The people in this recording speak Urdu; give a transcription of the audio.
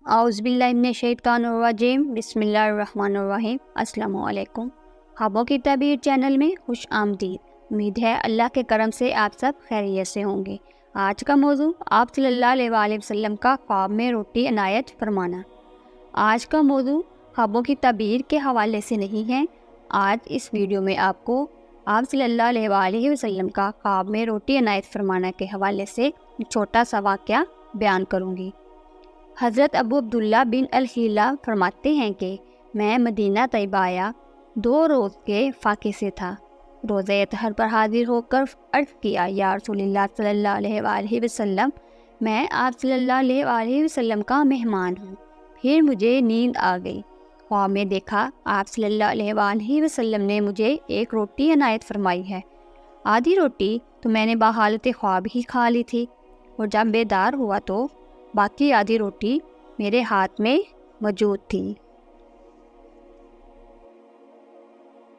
اعوذ باللہ من الشیطان الرجیم، بسم اللہ الرحمن الرحیم۔ السلام علیکم۔ خوابوں کی تعبیر چینل میں خوش آمدید۔ امید ہے اللہ کے کرم سے آپ سب خیریت سے ہوں گے۔ آج کا موضوع آپ صلی اللہ علیہ وآلہ وسلم کا خواب میں روٹی عنایت فرمانا۔ آج کا موضوع خوابوں کی تعبیر کے حوالے سے نہیں ہے۔ آج اس ویڈیو میں آپ کو آپ صلی اللہ علیہ وآلہ وسلم کا خواب میں روٹی عنایت فرمانا کے حوالے سے ایک چھوٹا سا واقعہ بیان کروں گی۔ حضرت ابو عبداللہ بن الخیلہ فرماتے ہیں کہ میں مدینہ طیبہ آیا، 2 روز کے فاقے سے تھا۔ روزہ اطہر پر حاضر ہو کر عرض کیا، یا رسول اللہ صلی اللہ علیہ وآلہ وسلم، میں آپ صلی اللہ علیہ وآلہ وسلم کا مہمان ہوں۔ پھر مجھے نیند آ گئی۔ خواب میں دیکھا آپ صلی اللہ علیہ وآلہ وسلم نے مجھے ایک روٹی عنایت فرمائی ہے۔ آدھی روٹی تو میں نے بحالت خواب ہی کھا لی تھی، اور جب بیدار ہوا تو باقی آدھی روٹی میرے ہاتھ میں موجود تھی۔